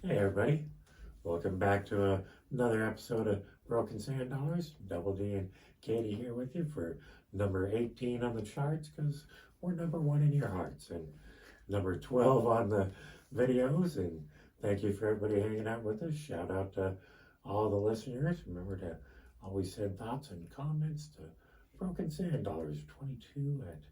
Hey everybody, welcome back to another episode of Broken Sand Dollars. Double D and Katie here with you for number 18 on the charts because we're number one in your hearts and number 12 on the videos. And thank you for everybody hanging out with us. Shout out to all the listeners. Remember to always send thoughts and comments to Broken Sand Dollars 22 at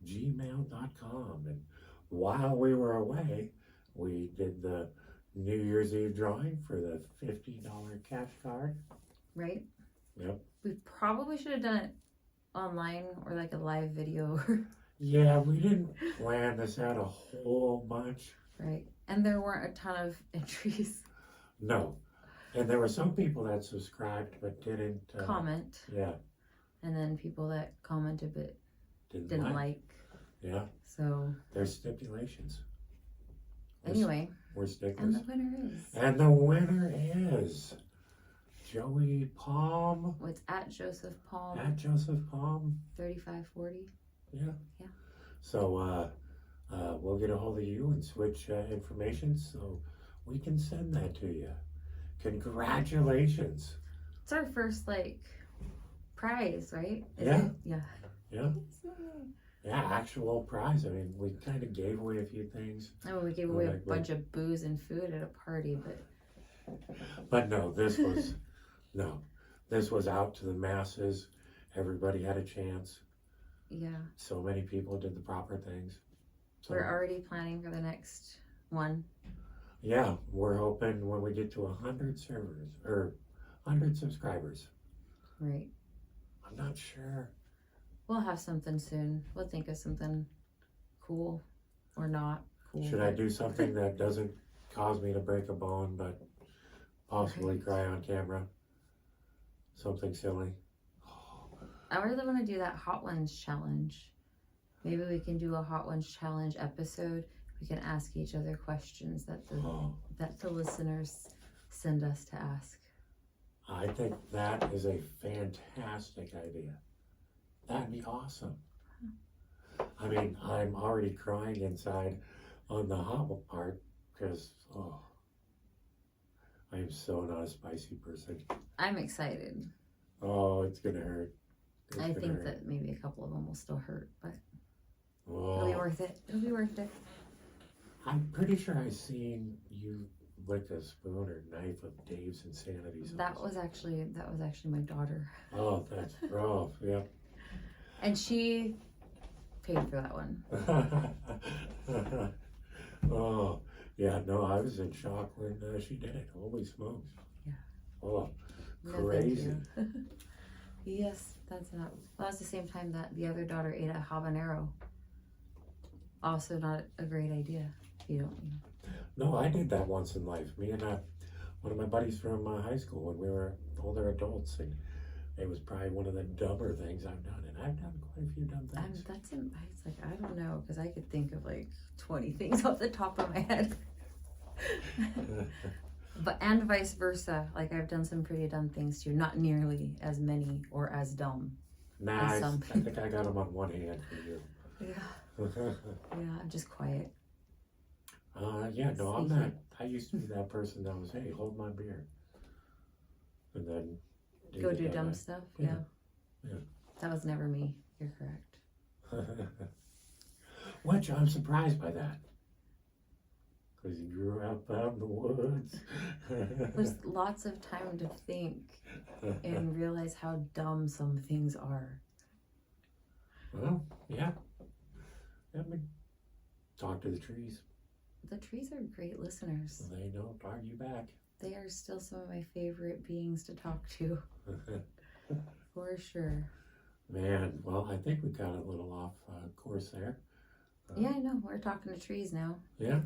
gmail.com. And while we were away, we did the New Year's Eve drawing for the $50 cash card. Right? Yep. We probably should have done it online or like a live video. Yeah, we didn't plan this out a whole bunch. Right. And there weren't a ton of entries. No. And there were some people that subscribed but didn't Comment. Yeah. And then people that commented but didn't like. Yeah. So There's stipulations. anyway. We're stickers. And the winner is. And the winner is Joey Palm. What's at Joseph Palm? At Joseph Palm. 3540. Yeah. Yeah. So we'll get a hold of you and switch information so we can send that to you. Congratulations. It's our first prize, right? Is Yeah. it? Yeah. Yeah. Yeah, actual prize. I mean, we kind of gave away a few things. Oh, we gave away a bunch of booze and food at a party, But no, this was this was out to the masses. Everybody had a chance. yeah. So many people did the proper things. So, We're already planning for the next one. yeah, we're hoping when we get to 100 servers or 100 subscribers. Right. I'm not sure. We'll have something soon. We'll think of something cool or not cool. Should I do something that doesn't cause me to break a bone but possibly Right. cry on camera? Something silly. I really want to do that Hot Ones challenge. Maybe we can do a Hot Ones challenge episode. We can ask each other questions that the listeners send us to ask. I think that is a fantastic idea. That'd be awesome. I mean, I'm already crying inside on the hot part because, I am so not a spicy person. I'm excited. Oh, it's gonna hurt. I think that maybe a couple of them will still hurt, but Oh, it'll be worth it. It'll be worth it. I'm pretty sure I seen you lick a spoon or knife of Dave's Insanity sauce. That was actually my daughter, Oh, that's yeah. and she paid for that one. Oh, yeah, no, I was in shock when she did it. Holy smokes. Yeah. Oh, No, thank crazy. you. Yes, that's not. Well, that's the same time that the other daughter ate a habanero. Also, not a great idea. You don't. No, I did that once in life. Me and one of my buddies from high school when we were older adults, and it was probably one of the dumber things I've done. And I've done quite a few dumb things. It's like I don't know because I could think of 20 things off the top of my head. And vice versa. I've done some pretty dumb things too. Not nearly as many or as dumb. Nah, I some think I got them on one hand for you. Yeah. Yeah. I'm just quiet. Yeah, no, I'm not. I used to be that person that was, hey, hold my beer. And then Go the do dumb way. stuff. Yeah. Yeah. Yeah. That was never me. You're correct. Which I'm surprised by that. Because you grew up out in the woods. There's lots of time to think and realize how dumb some things are. Well, yeah. I mean, talk to the trees. The trees are great listeners. They don't argue back. They are still some of my favorite beings to talk to. For sure. Man, well, I think we got a little off course there. Yeah, I know. We're talking to trees now. Yeah,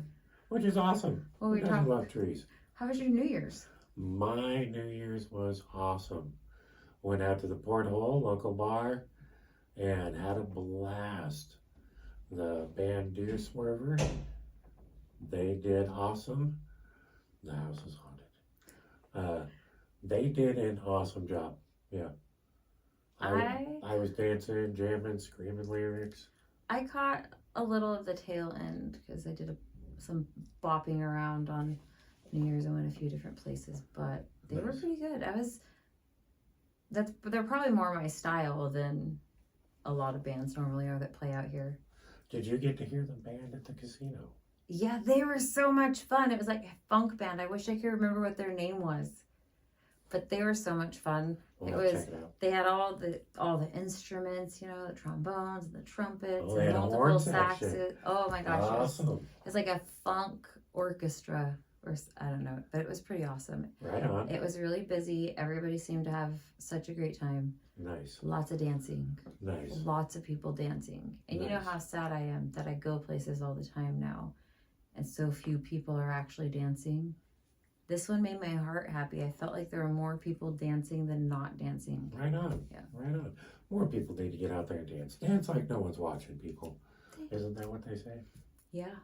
which is awesome. Well, we Who doesn't talk. love trees? How was your New Year's? My New Year's was awesome. Went out to the Porthole local bar and had a blast. The band Deer Swerver, they did awesome. The house is haunted. They did an awesome job. Yeah. I was dancing, jamming, screaming lyrics. I caught a little of the tail end because I did some bopping around on New Year's I went a few different places, but they were Nice. pretty good. They're probably more my style than a lot of bands normally are that play out here. Did you get to hear the band at the casino? Yeah, they were so much fun. It was like a funk band. I wish I could remember what their name was, but they were so much fun. Well, It I'll was- check it out. They had all the instruments, you know, the trombones and the trumpets Oh, they and had a multiple horn section. saxes. Oh my gosh, Awesome. it was like a funk orchestra, or I don't know, but it was pretty awesome. Right on. It was really busy. Everybody seemed to have such a great time. Nice. Lots of dancing, Nice. lots of people dancing. And you know Nice. how sad I am that I go places all the time now and so few people are actually dancing. This one made my heart happy. I felt like there were more people dancing than not dancing. Right on. Yeah. Right on. More people need to get out there and dance. Dance like no one's watching, people. Isn't that what they say? Yeah.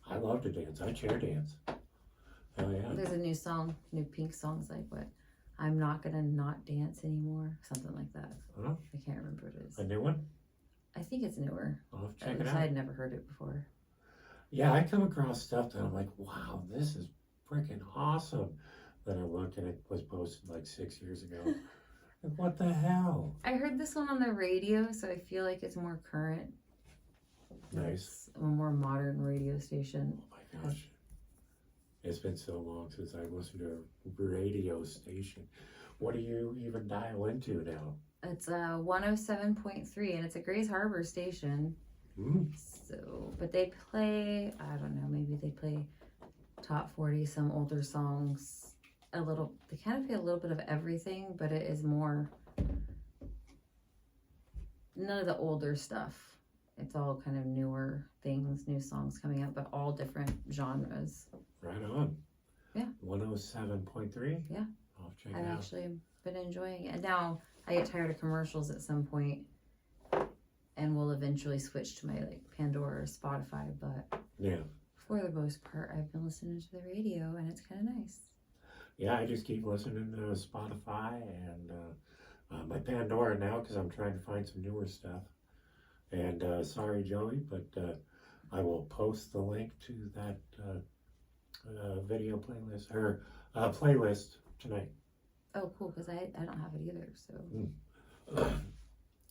I love to dance. I chair dance. Oh, yeah. There's a new song, new Pink song's like what? I'm not gonna not dance anymore. Something like that. Huh? I can't remember what it is. A new one? I think it's newer. I'll have to At check it least out. I had never heard it before. Yeah, I come across stuff that I'm like, wow, this is freaking awesome. Then I look and it was posted like 6 years ago. Like, what the hell? I heard this one on the radio, so I feel like it's more current. Nice. It's a more modern radio station. Oh my gosh. It's been so long since I've listened to a radio station. What do you even dial into now? It's 107.3 and it's a Grays Harbor station. Hmm. So, but they play, I don't know, maybe they play top 40, some older songs, they kind of play a little bit of everything, but it is more, none of the older stuff. It's all kind of newer things, new songs coming out, but all different genres. Right on. Yeah. 107.3? Yeah. I'll check I've it out. actually been enjoying it. And now I get tired of commercials at some point and will eventually switch to my like Pandora or Spotify, but Yeah. for the most part I've been listening to the radio and it's kind of nice. Yeah, I just keep listening to Spotify and my Pandora now because I'm trying to find some newer stuff. And sorry, Joey, but I will post the link to that video playlist or playlist tonight. Oh cool, because I don't have it either, so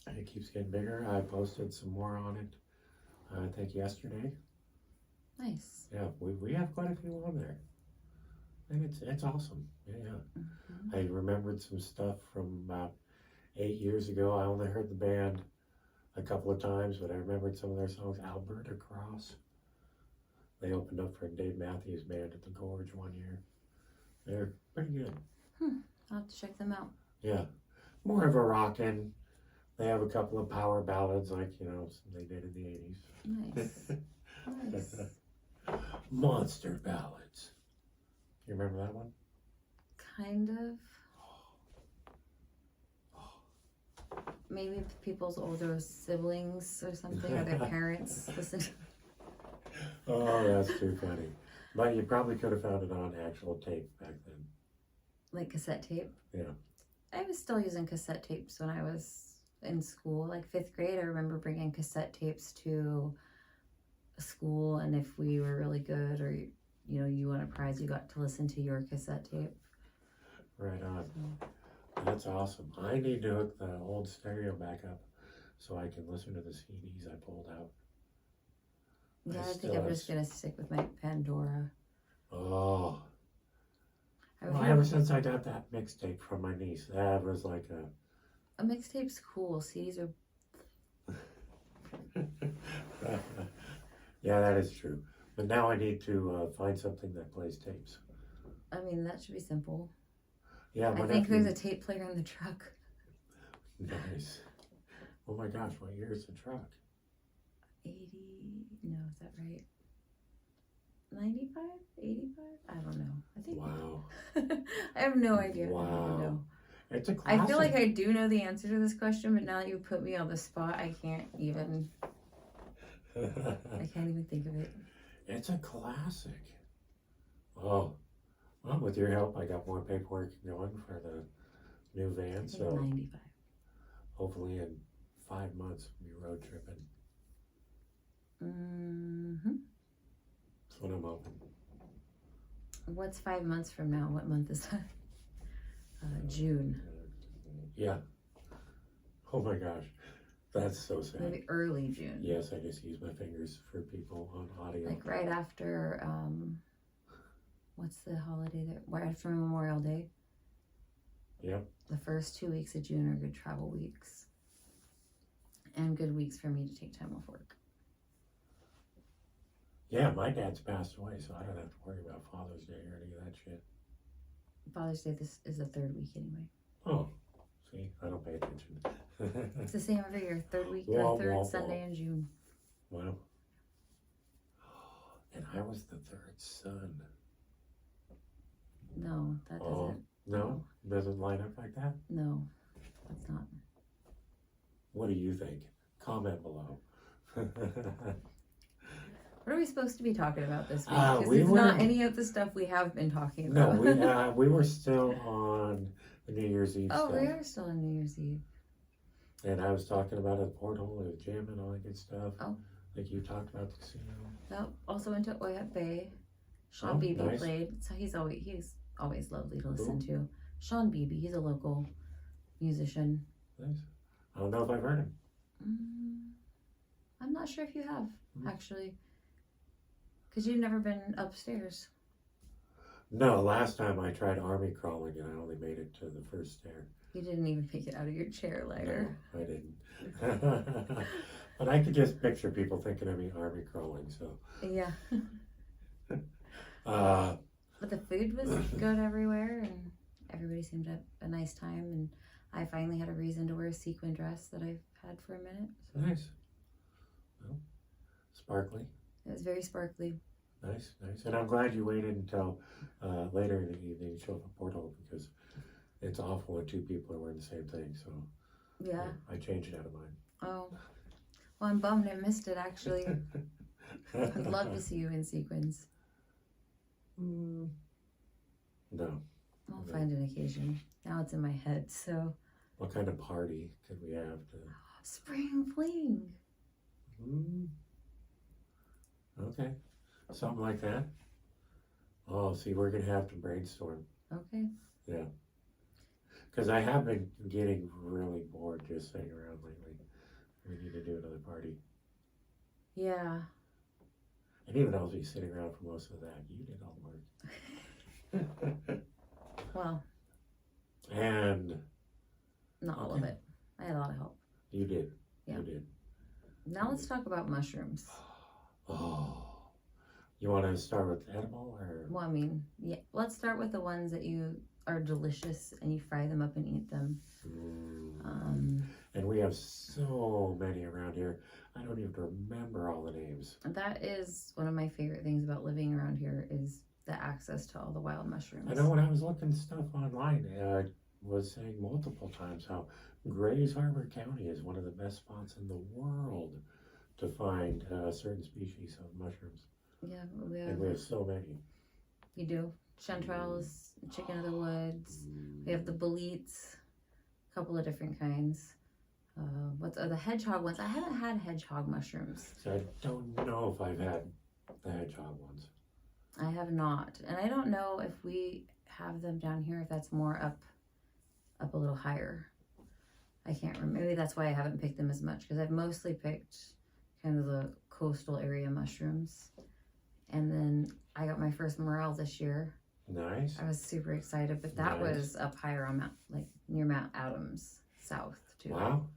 It keeps getting bigger. I posted some more on it, I think yesterday. nice. Yeah, we have quite a few on there. And it's awesome. Yeah. Mhm. I remembered some stuff from about 8 years ago. I only heard the band a couple of times, but I remembered some of their songs. Alberta Cross. They opened up for Dave Matthews Band at the Gorge one year. They're pretty good. I'll have to check them out. Yeah. More of a rockin'. They have a couple of power ballads like, they did in the 80s. Nice. Nice. Monster ballads. You remember that one? Kind of. Maybe people's older siblings or something, or their parents listen. Oh, that's too funny. But you probably could have found it on actual tape back then. Like cassette tape. Yeah. I was still using cassette tapes when I was in school, like 5th grade. I remember bringing cassette tapes to school, and if we were really good or you won a prize, you got to listen to your cassette tape. Right on. So, That's awesome. I need to hook the old stereo back up so I can listen to the CDs I pulled out. yeah, I think still I'm have just gonna stick with my Pandora. Oh. I Well, would ever have, since I got that mixtape from my niece, that was like a mixtape's cool. CDs are yeah, that is true. But now I need to find something that plays tapes. I mean, that should be simple. Yeah, I my think nephew- there's a tape player in the truck. Nice. Oh my gosh, what year is the truck? 80, no, is that right? 95? 85? I don't know. I think. Wow. I have no idea. I don't Wow. know. It's a classic. I feel like I do know the answer to this question, but now that you put me on the spot, I can't even think of it. It's a classic. Oh, well, with your help, I got more paperwork going for the new van, I think so 95. hopefully in 5 months we'll be road tripping. Mm-hmm. That's what I'm hoping. What's 5 months from now? What month is that? June. Yeah. Oh my gosh. That's so sad. Maybe early June. Yes, I just use my fingers for people on audio. Like right after, what's the holiday there? Right after Memorial Day. Yep. The first 2 weeks of June are good travel weeks. And good weeks for me to take time off work. Yeah, my dad's passed away, so I don't have to worry about Father's Day or any of that shit. Father's Day this is the 3rd week anyway. Oh, see, I don't pay attention. It's the same every year. 3rd week Wah, or 3rd wah, Sunday wah. in June. Wow. And I was the 3rd son. No, that doesn't. Oh, no? Doesn't line up like that? No, that's not. What do you think? Comment below. What are we supposed to be talking about this week? Because we it's were- not any of the stuff we have been talking No, about. we were still on the New Year's Eve Oh, stuff. we are still on New Year's Eve. And I was talking about a portal and a gym and all that good stuff. Oh. Like you talked about the casino. Yep. Also went to Oyat Bay. Sean Oh, Beebe nice. played, so he's always lovely to listen to. Sean Beebe, he's a local musician. Nice. I don't know if I've heard him. I'm not sure if you have Mm. actually, because you've never been upstairs. No, last time I tried army crawling and I only made it to the first stair. You didn't even make it out of your chair, Liger. No, I didn't. But I could just picture people thinking of me army crawling, so. Yeah. Uh, But the food was good everywhere, and everybody seemed to have a nice time. And I finally had a reason to wear a sequin dress that I've had for a minute. So nice. Well, sparkly. it was very sparkly. Nice, nice. And I'm glad you waited until later in the evening to show up a portal because it's awful when 2 people are wearing the same thing. So Yeah. I changed it out of mine. Oh. Well, I'm bummed I missed it, actually. I'd love to see you in sequins. No. I'll No. find an occasion. Now it's in my head, so. What kind of party could we have to? Spring fling. Okay. Something like that. Oh, see, we're going to have to brainstorm. Okay. Yeah. Because I have been getting really bored just sitting around lately. We need to do another party. Yeah. And even I'll be sitting around for most of that. You did all the work. Well, And not all of Okay. it. I had a lot of help. you did. Yeah. You did. Now let's talk about mushrooms. Oh. You want to start with edible or? Well, I mean, yeah. Let's start with the ones that you are delicious and you fry them up and eat them. And we have so many around here. I don't even remember all the names. That is one of my favorite things about living around here is the access to all the wild mushrooms. I know when I was looking stuff online, it was saying multiple times how Grays Harbor County is one of the best spots in the world to find certain species of mushrooms. Yeah, And we have so many. you do. Chanterelles, chicken of the woods. We have the boletes, a couple of different kinds. What's the hedgehog ones? I haven't had hedgehog mushrooms. So I don't know if I've had the hedgehog ones. I have not, and I don't know if we have them down here. If that's more up a little higher. I can't remember. Maybe that's why I haven't picked them as much because I've mostly picked kind of the coastal area mushrooms. And then I got my first morel this year. Nice. I was super excited, but that Nice. was up higher on like near Mount Adams, south too. Wow.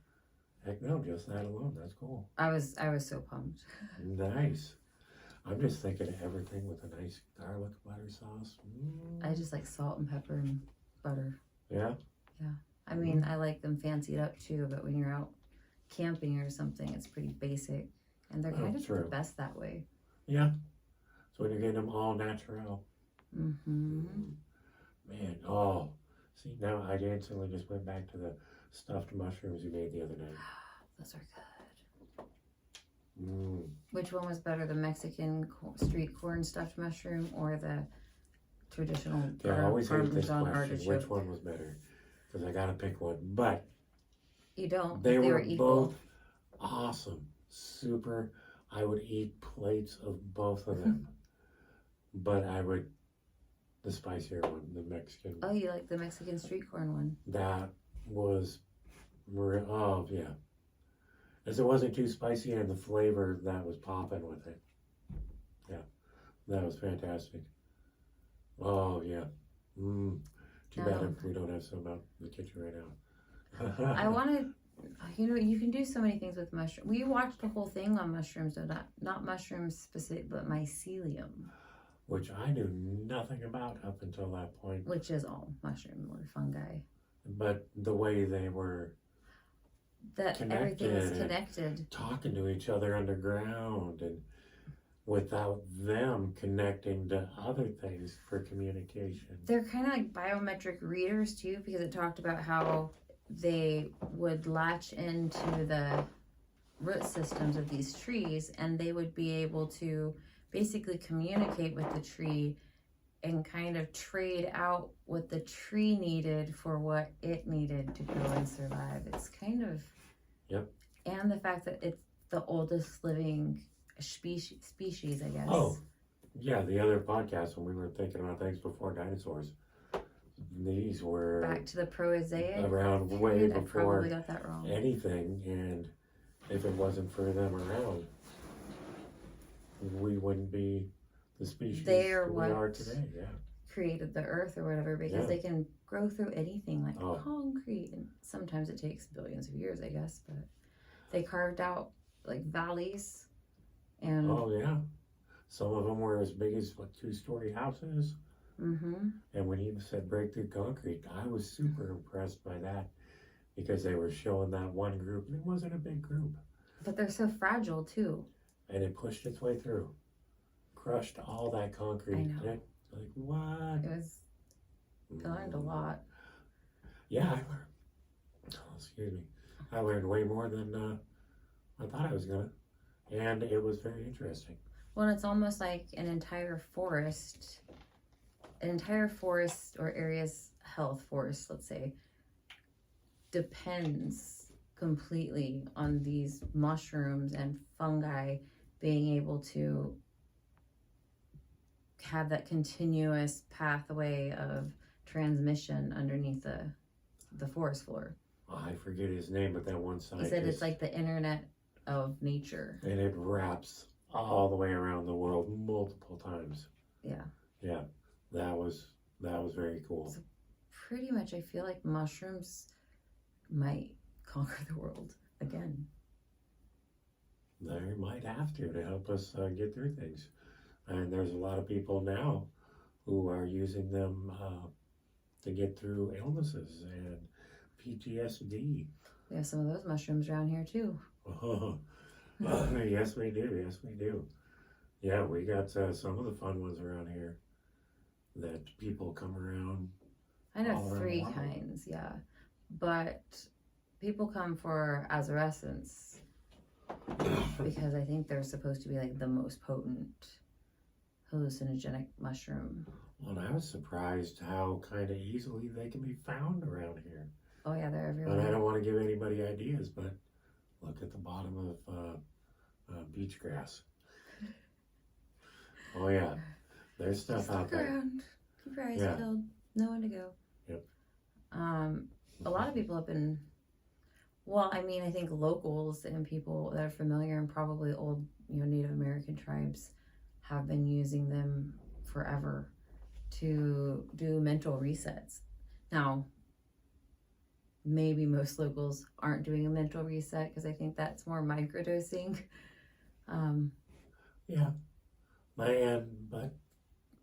Heck no, just that alone. That's cool. I was so pumped. Nice. I'm just thinking of everything with a nice garlic butter sauce. I just like salt and pepper and butter. Yeah. I mean, I like them fancied up too, but when you're out camping or something, it's pretty basic. And they're kind of true. the best that way. Yeah. So when you're getting them all natural. Mm-hmm. Man, oh. See, now I instantly just went back to the stuffed mushrooms you made the other night. Those are good. Which one was better, the Mexican street corn stuffed mushroom or the traditional Yeah, I always hate this Parmesan question. artichoke? Which one was better? Because I got to pick one. But You don't. they were equal. both awesome. Super. I would eat plates of both of them. But I would The spicier one, the Mexican. Oh, you like the Mexican street corn one? That was, oh yeah. As it wasn't too spicy and the flavor that was popping with it. Yeah, that was fantastic. Oh yeah. Too bad if we don't have some out in the kitchen right now. I wanted, you can do so many things with mushrooms. We watched the whole thing on mushrooms, though, not mushrooms specific, but mycelium, Which I knew nothing about up until that point. which is all mushroom or fungi. But the way they were That everything is connected. talking to each other underground and without them connecting to other things for communication. They're kind of like biometric readers too, because it talked about how they would latch into the root systems of these trees and they would be able to basically communicate with the tree and kind of trade out what the tree needed for what it needed to grow and survive. It's kind of, Yep. And the fact that it's the oldest living species, I guess. Oh, yeah, the other podcast when we were thinking about things before dinosaurs, these were Back to the Proazeid. around way I before probably got that wrong. anything, and if it wasn't for them around, we wouldn't be the species They are we what are today. Yeah. created the earth or whatever, because Yeah. they can grow through anything like Oh. concrete, and sometimes it takes billions of years, I guess, but they carved out like valleys and Oh yeah. Some of them were as big as what 2-story houses. hmm And when you said breakthrough concrete, I was super impressed by that because they were showing that one group, and it wasn't a big group, but they're so fragile too. and it pushed its way through, crushed all that concrete. I know. Like what? It was learned a lot. Yeah, I learned. Oh, excuse me. I learned way more than I thought I was gonna, and it was very interesting. Well, it's almost like an entire forest or area's health forest, let's say, depends completely on these mushrooms and fungi being able to have that continuous pathway of transmission underneath the forest floor. I forget his name, but that one He scientist. said it's like the internet of nature. And it wraps all the way around the world multiple times. Yeah. Yeah, that was very cool. So pretty much, I feel like mushrooms might conquer the world again. They might have to help us get through things. And there's a lot of people now who are using them to get through illnesses and PTSD. We have some of those mushrooms around here too. Yes, we do. Yes, we do. Yeah, we got some of the fun ones around here that people come around. I know All around 3 the world. kinds, yeah. But people come for Azarescence because I think they're supposed to be like the most potent hallucinogenic mushroom. Well, and I was surprised how kind of easily they can be found around here. Oh yeah, they're And I everywhere. don't want to give anybody ideas, but look at the bottom of beach grass. Oh yeah, there's stuff Just out look there. around. Keep your eyes Yeah. peeled. Know when to go. Yep. A lot of people have been, well, I mean, I think locals and people that are familiar and probably old, Native American tribes have been using them forever to do mental resets. Now, maybe most locals aren't doing a mental reset because I think that's more microdosing. Yeah, but I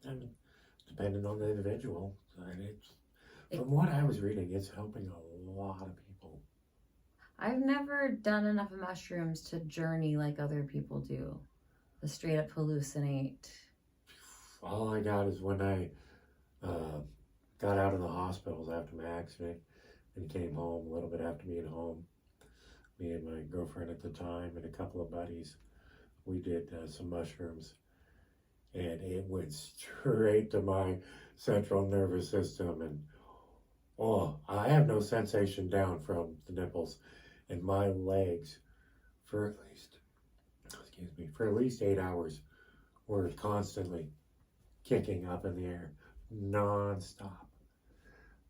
mean, depending on the individual, and from what I was reading, it's helping a lot of people. I've never done enough mushrooms to journey like other people do. The straight up hallucinate. All I got is when I got out of the hospitals after my accident and came home a little bit after being home. Me and my girlfriend at the time and a couple of buddies, we did some mushrooms, and it went straight to my central nervous system. And I have no sensation down from the nipples, and my legs for at least 8 hours were constantly kicking up in the air. non-stop.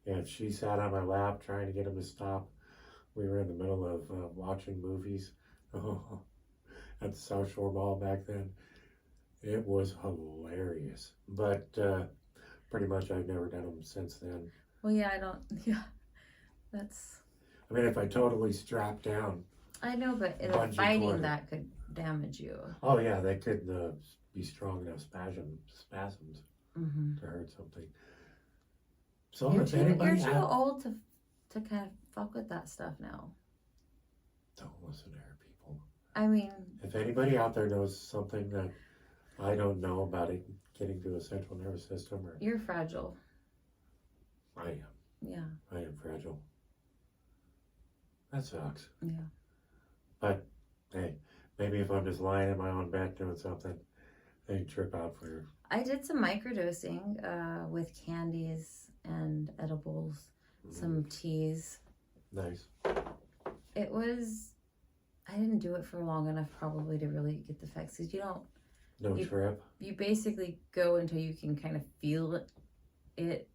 And she sat on my lap trying to get him to stop. We were in the middle of watching movies at the South Shore Mall back then. It was hilarious. But pretty much I've never done them since then. Well, yeah, I don't. Yeah, that's. I mean, if I totally strapped down. I know, but in Bungee fighting cord. that could damage you. Oh yeah, they could be strong enough spasms Mm-hmm. to hurt something. So You're if too, anybody you're too old to kind of fuck with that stuff now. don't listen to her, people. I mean, If anybody out there knows something that I don't know about it getting to a central nervous system, or you're fragile. I am fragile. That sucks. Yeah. But hey, maybe if I'm just lying in my own bed doing something, they trip out for. I did some microdosing with candies and edibles, some teas. Nice. It was. I didn't do it for long enough, probably, to really get the effects. Cause No You- trip. you basically go until you can kind of feel it,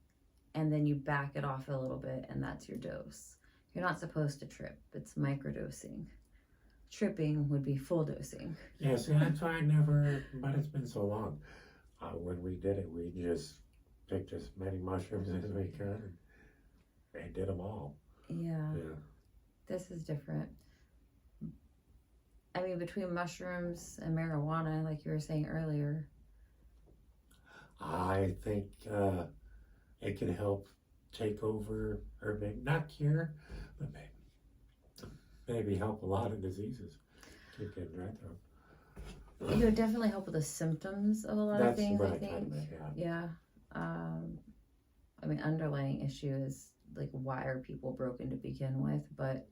and then you back it off a little bit, and that's your dose. You're not supposed to trip. It's microdosing. Tripping would be full dosing. Yeah, see, that's why I never. But it's been so long. When we did it, we just picked as many mushrooms as we could and did them all. Yeah, Yeah. this is different. I mean, between mushrooms and marijuana, like you were saying earlier, I think it can help take over, or maybe not cure, but maybe help a lot of diseases. Keep getting dry throat. it would definitely help with the symptoms of a lot of That's things, what I I kind think. of meant, yeah. Yeah. I mean, underlying issue is like, why are people broken to begin with? But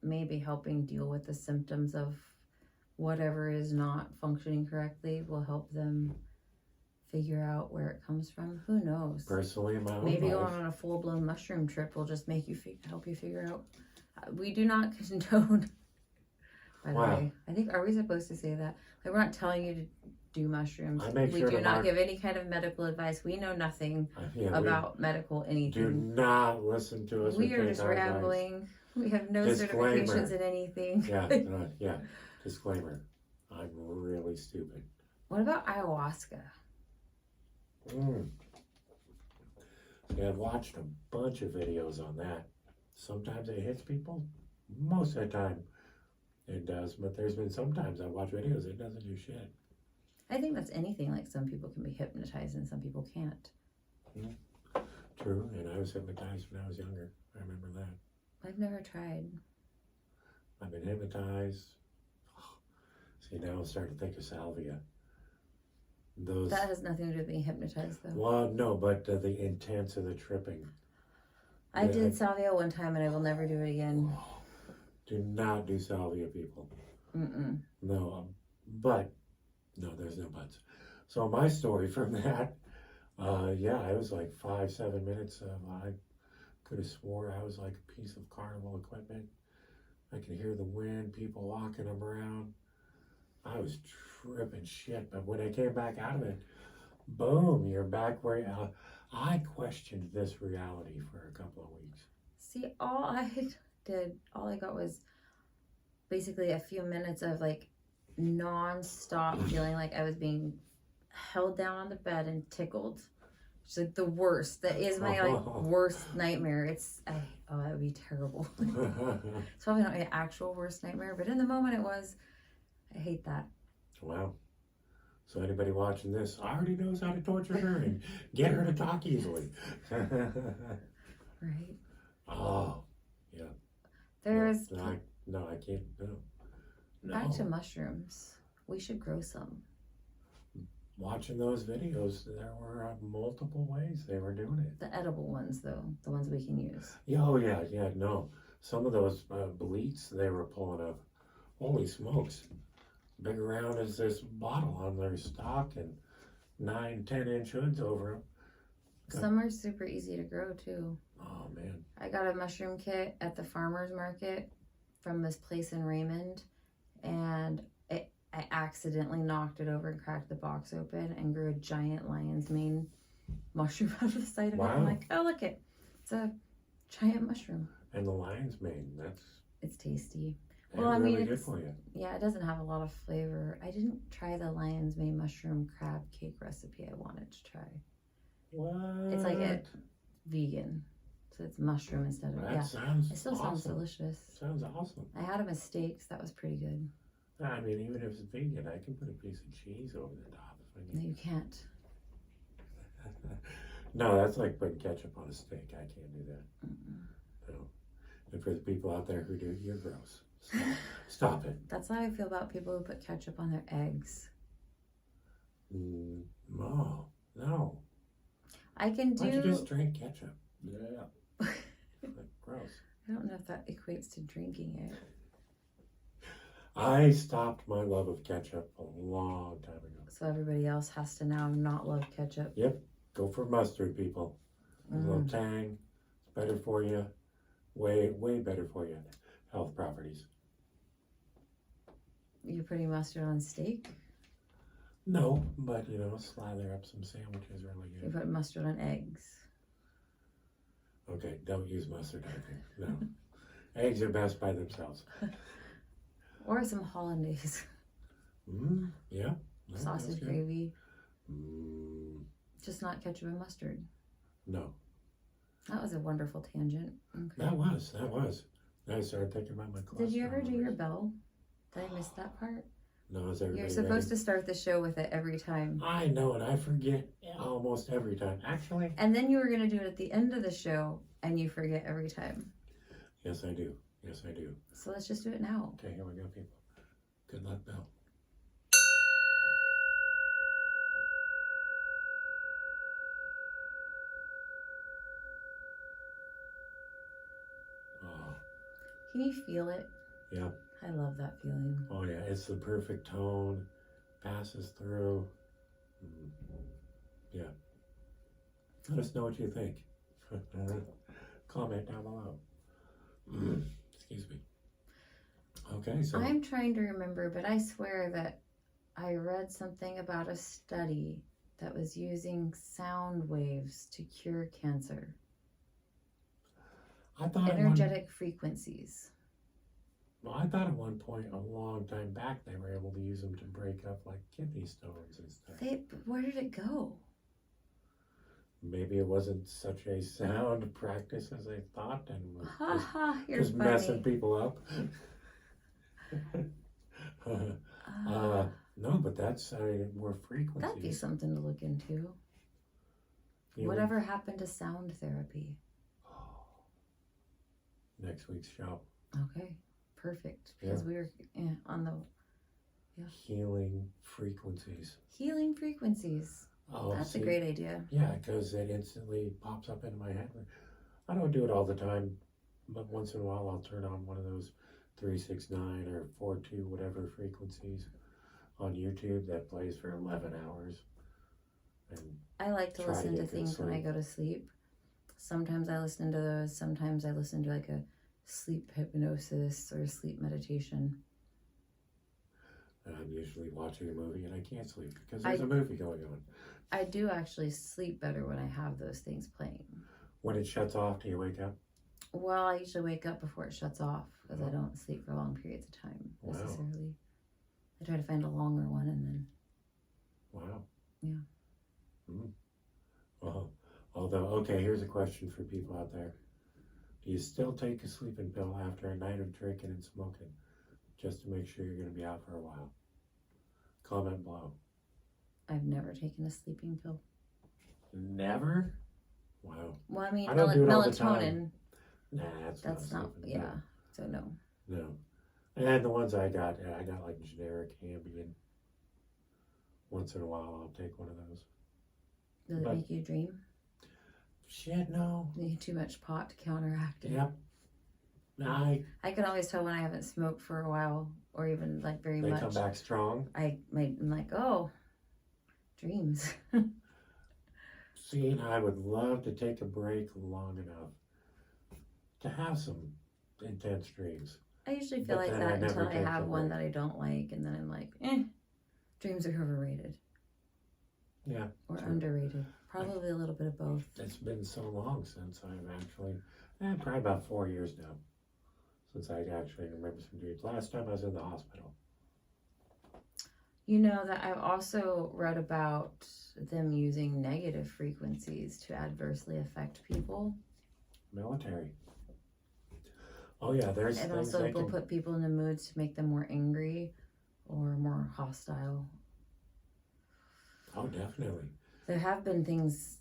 maybe helping deal with the symptoms of whatever is not functioning correctly will help them figure out where it comes from. Who knows? Personally, in my own Maybe life, going on a full-blown mushroom trip will just make you help you figure out. We do not condone. By the Wow. way, I think, are we supposed to say that? Like, we're not telling you to do mushrooms. I make We sure do to not mark- give any kind of medical advice. We know nothing yeah, about medical do anything. not listen to us. We or are take just our advice. rambling. We have no Disclaimer. certifications in anything. Yeah. Disclaimer. I'm really stupid. What about ayahuasca? See, I've watched a bunch of videos on that. Sometimes it hits people. Most of the time it does, but there's been sometimes I watch videos it doesn't do shit. I think that's anything. Like, some people can be hypnotized and some people can't. True, and I was hypnotized when I was younger. I remember that. I've never tried. I've been hypnotized. See, now I'm starting to think of salvia. Those. That has nothing to do with being hypnotized, though. Well, no, but the intense of the tripping. I Yeah, did salvia one time and I will never do it again. Do not do salvia, people. Mm-mm. No, but no, there's no buts. So my story from that, I was like 5-7 minutes. I could have swore I was like a piece of carnival equipment. I could hear the wind, people walking them around. I was tripping shit, but when I came back out of it, boom, you're back where I questioned this reality for a couple of weeks. See, all I got was basically a few minutes of like non-stop feeling like I was being held down on the bed and tickled. It's like the worst. That is my worst nightmare. That would be terrible. It's probably not my actual worst nightmare, but in the moment it was. I hate that. Wow. So anybody watching this already knows how to torture her and get her to talk easily. Right? Oh, yeah. There's No, I can't. No. back to mushrooms. We should grow some. Watching those videos, there were multiple ways they were doing it. The edible ones, though, the ones we can use. Yeah, oh yeah, no. Some of those bleats they were pulling up. Holy smokes. Big around as this bottle on their stock and 9-10 inch hoods over them. Some are super easy to grow too. Oh man. I got a mushroom kit at the farmer's market from this place in Raymond, and I accidentally knocked it over and cracked the box open and grew a giant lion's mane mushroom out of the side of it. Wow. I'm like, oh, look it's a giant mushroom. And the lion's mane, that's It's tasty. that's Well, I mean, really good it's- for you. Yeah, it doesn't have a lot of flavor. I didn't try the lion's mane mushroom crab cake recipe I wanted to try. What? It's like vegan. So it's mushroom instead of, That yeah. sounds It still sounds awesome. delicious. Sounds awesome. I had a mistake, so that was pretty good. I mean, even if it's vegan, I can put a piece of cheese over the top if I No, need. you can't. No, that's like putting ketchup on a steak. I can't do that. Mm-mm. No. And for the people out there who do, you're gross. Stop, Stop it. That's how I feel about people who put ketchup on their eggs. No, no. I can Why don't you just do. drink ketchup? Yeah. Like, gross. I don't know if that equates to drinking it. I stopped my love of ketchup a long time ago. So everybody else has to now not love ketchup. Go for mustard, people. There's a little tang. It's better for you. Way, way better for you. Health properties. You're putting mustard on steak? No, but slather up some sandwiches really You good. put mustard on eggs. Okay, don't use mustard on there. No. Eggs are best by themselves. Or some hollandaise. Yeah. No, that's Sausage good. gravy. Just not ketchup and mustard. No. That was a wonderful tangent. Okay. That was. Now I started thinking about my cholesterol. Did you ever do your numbers. bell? Did I miss that part? No, is everybody You're supposed ready? to start the show with it every time. I know, and I forget almost every time. Actually, And then you were going to do it at the end of the show, and you forget every time. yes, I do. Yes, I do. So let's just do it now. Okay, here we go, people. Good luck, Bill. Oh, Can you feel it? yeah. I love that feeling. Oh, yeah. It's the perfect tone. Passes through. Yeah. Let us know what you think. Comment down below. Excuse me. Okay, so I'm trying to remember, but I swear that I read something about a study that was using sound waves to cure cancer. I thought Energetic frequencies. I thought at one point, a long time back, they were able to use them to break up like kidney stones and stuff. Where did it go? Maybe it wasn't such a sound practice as they thought, and was Ha ha, you're just messing funny. people up. No, but that's more frequencies. That'd be something to look into. You know, Whatever happened to sound therapy? next week's show, Okay, perfect. Because we were on the healing frequencies. healing frequencies. Oh, That's see, a great idea. Yeah, because it instantly pops up in my head. I don't do it all the time, but once in a while I'll turn on one of those 369 or 42 whatever frequencies on YouTube that plays for 11 hours. And I like to Try to listen to get good things when I sleep. go to sleep. Sometimes I listen to those. Sometimes I listen to like a sleep hypnosis or sleep meditation. I'm usually watching a movie and I can't sleep because there's a movie going on. I do actually sleep better when I have those things playing. When it shuts off, do you wake up? Well, I usually wake up before it shuts off because I Oh. don't sleep for long periods of time Wow. necessarily. I try to find a longer one and then Wow. Yeah. Well, although, okay, here's a question for people out there. Do you still take a sleeping pill after a night of drinking and smoking just to make sure you're going to be out for a while? Comment below. I've never taken a sleeping pill. Never? Wow. Well, I mean, I don't do it all the melatonin. time. Nah, That's not not, sleeping yeah. pill. So no. No. And the ones I got like generic Ambien. Once in a while, I'll take one of those. Does it But- make you dream? Shit, no. You need too much pot to counteract it. Yep. I I can always tell when I haven't smoked for a while or even like very they much. come back strong. I'm like, oh, dreams. See, I would love to take a break long enough to have some intense dreams. I usually feel But like then I that never until I take have the one break. that I don't like, and then I'm like, dreams are overrated Yeah. or True. underrated. Probably a little bit of both. It's been so long since I've actually, probably about 4 years now, since I actually remember some dreams. Last time I was in the hospital. You know that I've also read about them using negative frequencies to adversely affect people. Military. Oh yeah, there's And things also they will can, put people in the moods to make them more angry or more hostile. oh definitely. There have been things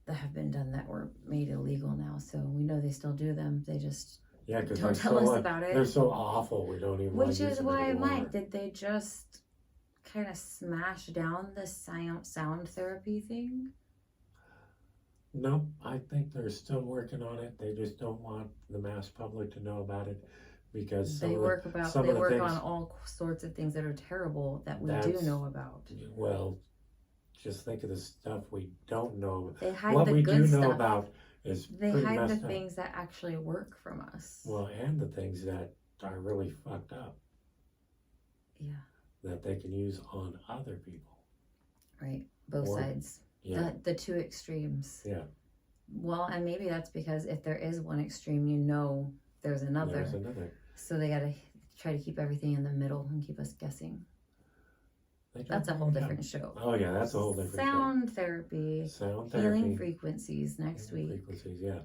that have been done that were made illegal now, so we know they still do them. They just Yeah, because don't tell us about it. They're so awful, we don't even want Which to use is them why, anymore. Mike, did they just kind of smash down the sound therapy thing? No, I think they're still working on it. They just don't want the mass public to know about it because They work some of the on things- all sorts of things that are terrible that we do That's- know about. well, just think of the stuff we don't know. They hide What the we good do know stuff. about is They pretty hide the messed up. things that actually work from us. Well, and the things that are really fucked up Yeah, that they can use on other people. right. Both Or- sides. Yeah, The two extremes. yeah. Well, and maybe that's because if there is one extreme, you know there's another. There's another. So they gotta try to keep everything in the middle and keep us guessing. They don't That's a do whole job. different show. Oh yeah, that's a whole different Sound therapy, show. Sound healing therapy. frequencies next Healing week. Frequencies, yeah.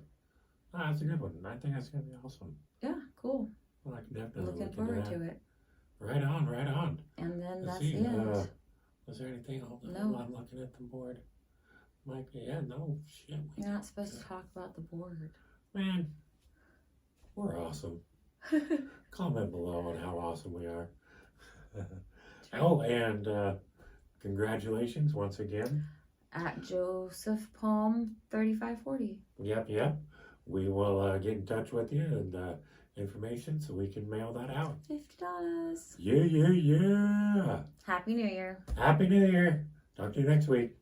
Oh, that's a good one. I think that's gonna be awesome. Yeah, cool. Well, I can definitely Looking look into forward that. to it. Right on, right on. And then Let's that's see, the end. Was there anything? Hold on, No. I'm looking at the board. Might be, yeah, no, shit. You're not supposed to talk about the board. Man, we're awesome. Comment below on how awesome we are. Oh, and congratulations once again. At Joseph Palm 3540. Yep. We will get in touch with you and information so we can mail that out. $50. Yeah. Happy New Year. Happy New Year. Talk to you next week.